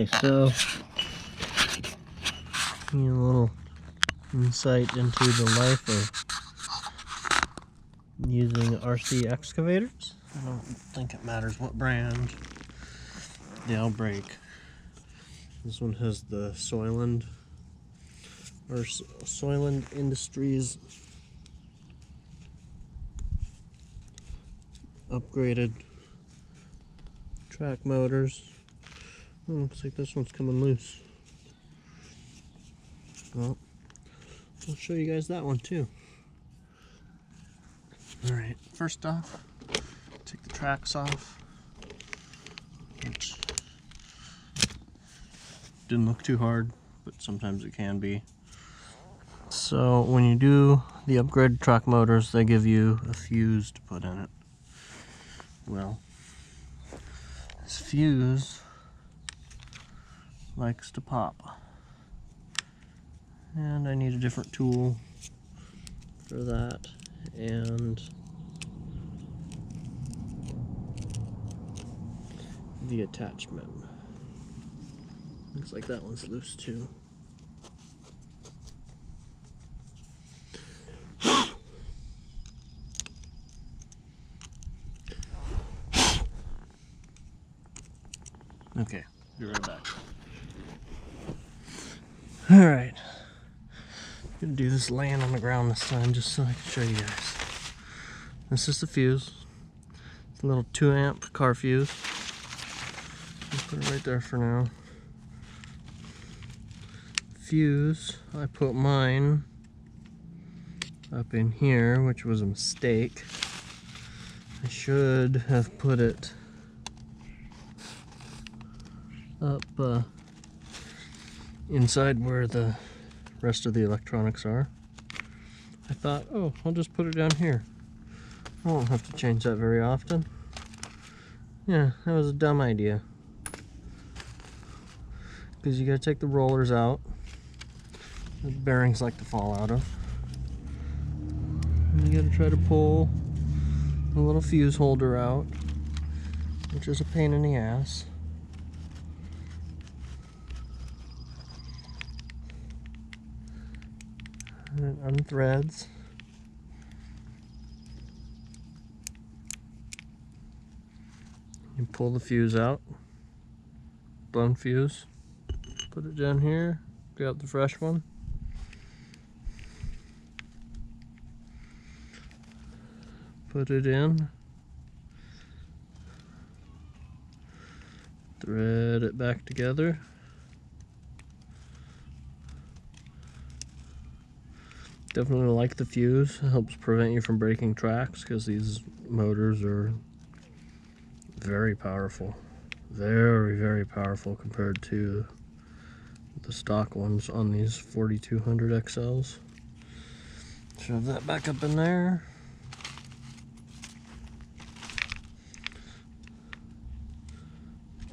Okay, so a little insight into the life of using RC excavators. I don't think it matters what brand. They all break. This one has the Soylent Industries upgraded track motors. Oh, looks like this one's coming loose. Well, I'll show you guys that one too. Alright, first off, take the tracks off, which didn't look too hard, but sometimes it can be. So when you do the upgraded track motors, they give you a fuse to put in it. Well, this fuse likes to pop, and I need a different tool for that, and the attachment. Looks like that one's loose too. Okay, be right back. Alright. I'm gonna do this laying on the ground this time just so I can show you guys. This is the fuse. It's a little 2 amp car fuse. I'll put it right there for now. Fuse, I put mine up in here, which was a mistake. I should have put it up inside where the rest of the electronics are. I thought, oh, I'll just put it down here. I won't have to change that very often. Yeah, that was a dumb idea. Because you gotta take the rollers out. The bearings like to fall out of. And you gotta try to pull the little fuse holder out, which is a pain in the ass. And it unthreads. You pull the fuse out, blown fuse, put it down here, grab the fresh one. Put it in, thread it back together. Definitely like the fuse. It helps prevent you from breaking tracks because these motors are very powerful. Very, very powerful compared to the stock ones on these 4200 XLs. Shove that back up in there.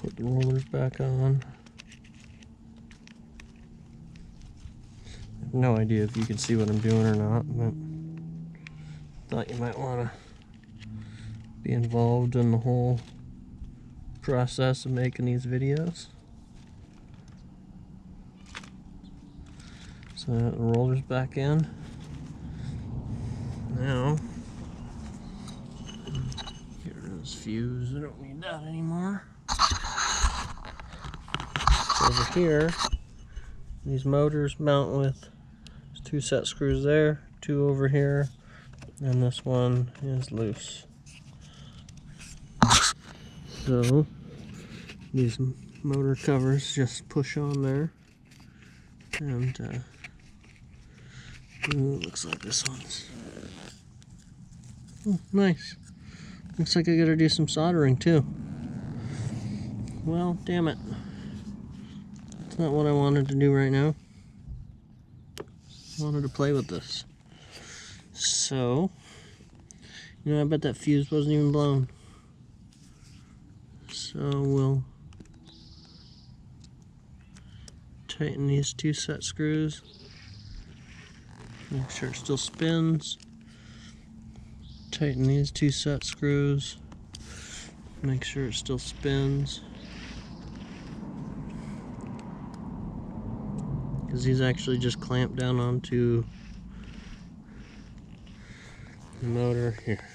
Put the rollers back on. I have no idea if you can see what I'm doing or not, but thought you might want to be involved in the whole process of making these videos. So the rollers back in. Now, get rid of this fuse. I don't need that anymore. So over here, these motors mount with 2 set screws there, 2 over here, and this one is loose. So these motor covers just push on there, and looks like this one's nice. Looks like I gotta do some soldering too. Well, damn it. It's not what I wanted to do right now. I wanted to play with this. So, you know, I bet that fuse wasn't even blown. So we'll tighten these 2 set screws. Make sure it still spins. Tighten these 2 set screws. Make sure it still spins. because these actually just clamp down onto the motor. Here,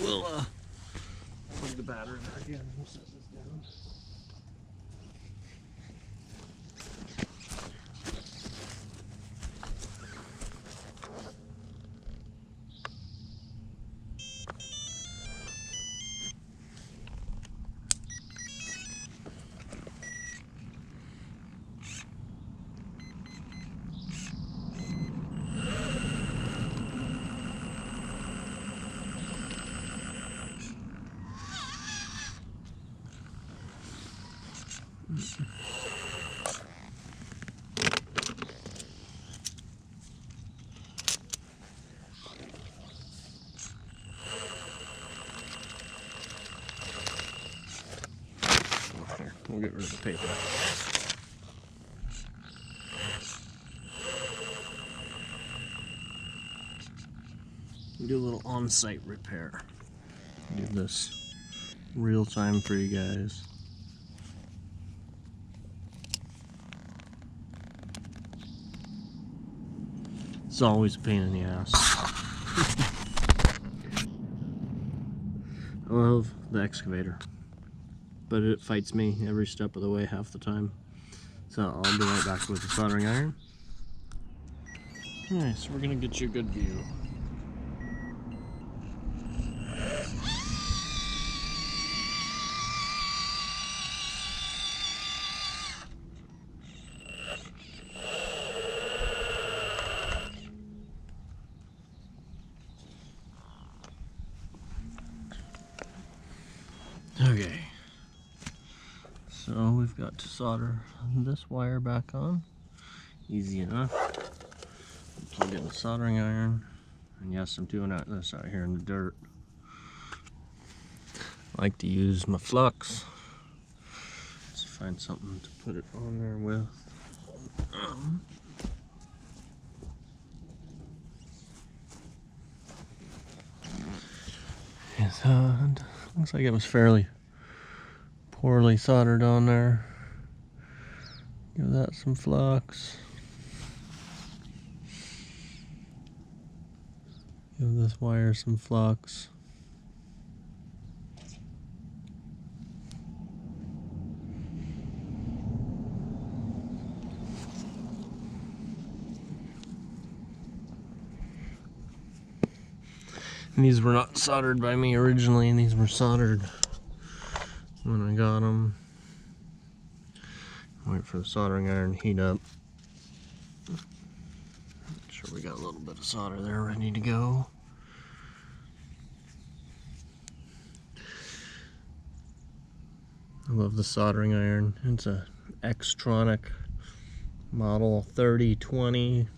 we'll plug the battery back in and set this down. Here, we'll get rid of the paper. Do a little on-site repair. Do this real time for you guys. It's always a pain in the ass. I love the excavator, but it fights me every step of the way half the time. So I'll be right back with the soldering iron. Alright, so we're gonna get you a good view. Okay, so we've got to solder this wire back on. Easy enough. Plug in the soldering iron, and yes, I'm doing this out here in the dirt. I like to use my flux. Let's find something to put it on there with. And looks like it was fairly poorly soldered on there. Give that some flux. Give this wire some flux. And these were not soldered by me originally, and these were soldered when I got them. Wait for the soldering iron to heat up. Make sure we got a little bit of solder there ready to go. I love the soldering iron. It's a Xtronic model 3020.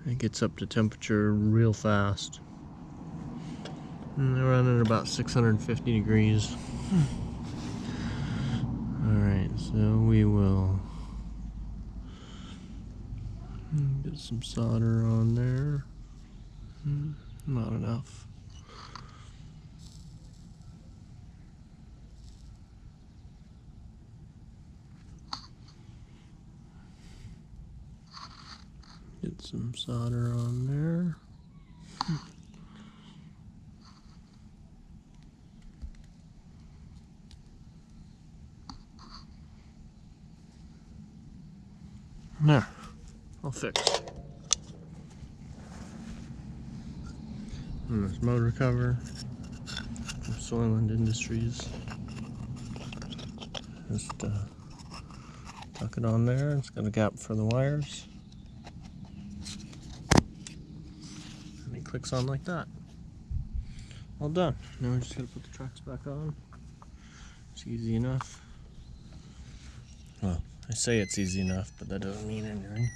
It gets up to temperature real fast. And they're running at about 650 degrees. Alright, so we will get some solder on there. Not enough. Get some solder on there. There, all fixed. And this motor cover from Soylent Industries. Just tuck it on there. It's got a gap for the wires. And it clicks on like that. All done. Now we're just gonna put the tracks back on. It's easy enough. Well, I say it's easy enough, but that doesn't mean anything.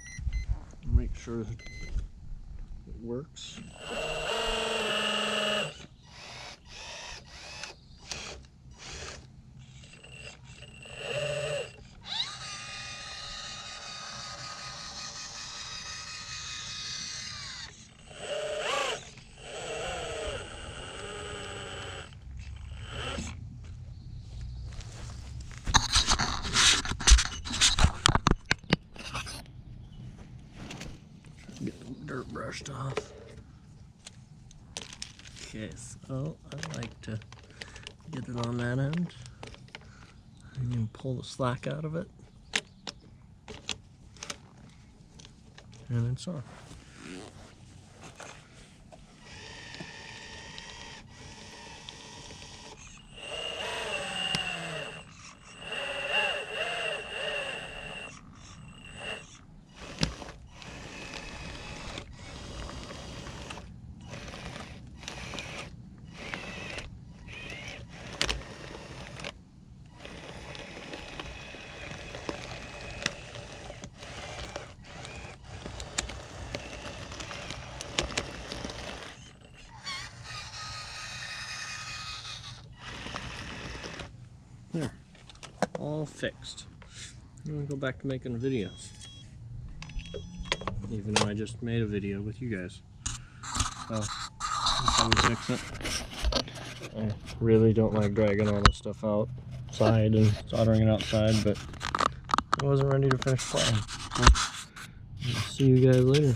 Make sure that it works. dirt brushed off. Okay, so I like to get it on that end. And then pull the slack out of it. And it's on. There, all fixed. I'm gonna go back to making videos. Even though I just made a video with you guys. So, that's how we fix it. I really don't like dragging all this stuff outside and soldering it outside, but I wasn't ready to finish playing. So, see you guys later.